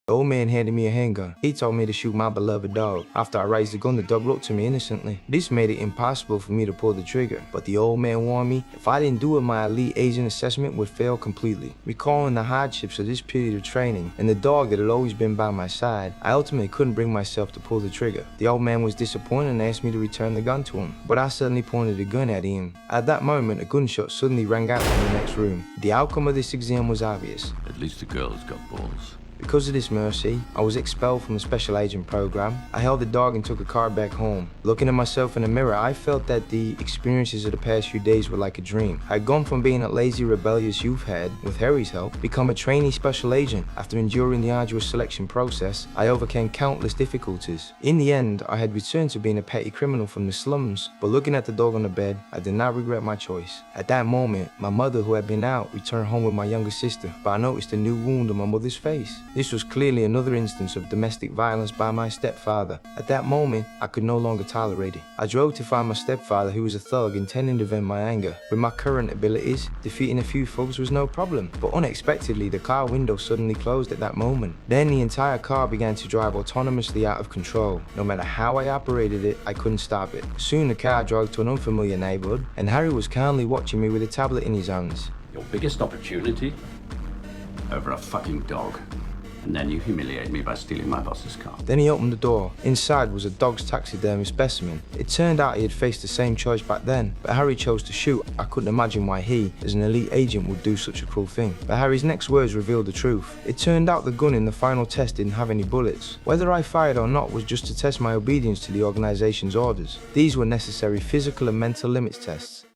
The old man handed me a handgun. He told me to shoot my beloved dog. After I raised the gun, the dog looked to me innocently. This made it impossible for me to pull the trigger, but the old man warned me if I didn't do it, my elite agent assessment would fail completely. Recalling the hardships of this period of training and the dog that had always been by my side, I ultimately couldn't bring myself to pull the trigger. The old man was disappointed and asked me to return the gun to him, but I suddenly pointed a gun at him. At that moment, a gunshot suddenly rang out from the next room. The outcome of this exam was obvious. At least the girl's got balls. Because of this mercy, I was expelled from the special agent program. I held the dog and took a car back home. Looking at myself in the mirror, I felt that the experiences of the past few days were like a dream. I'd gone from being a lazy, rebellious youth head, with Harry's help, become a trainee special agent. After enduring the arduous selection process, I overcame countless difficulties. In the end, I had returned to being a petty criminal from the slums, but looking at the dog on the bed, I did not regret my choice. At that moment, my mother, who had been out, returned home with my younger sister, but I noticed a new wound on my mother's face. This was clearly another instance of domestic violence by my stepfather. At that moment, I could no longer tolerate it. I drove to find my stepfather, who was a thug, intending to vent my anger. With my current abilities, defeating a few thugs was no problem, but unexpectedly, the car window suddenly closed at that moment. Then the entire car began to drive autonomously out of control. No matter how I operated it, I couldn't stop it. Soon the car drove to an unfamiliar neighborhood, and Harry was calmly watching me with a tablet in his hands. Your biggest opportunity? Over a fucking dog. And then you humiliate me by stealing my boss's car. Then he opened the door. Inside was a dog's taxidermy specimen. It turned out he had faced the same choice back then, but Harry chose to shoot. I couldn't imagine why he, as an elite agent, would do such a cruel thing. But Harry's next words revealed the truth. It turned out the gun in the final test didn't have any bullets. Whether I fired or not was just to test my obedience to the organization's orders. These were necessary physical and mental limits tests.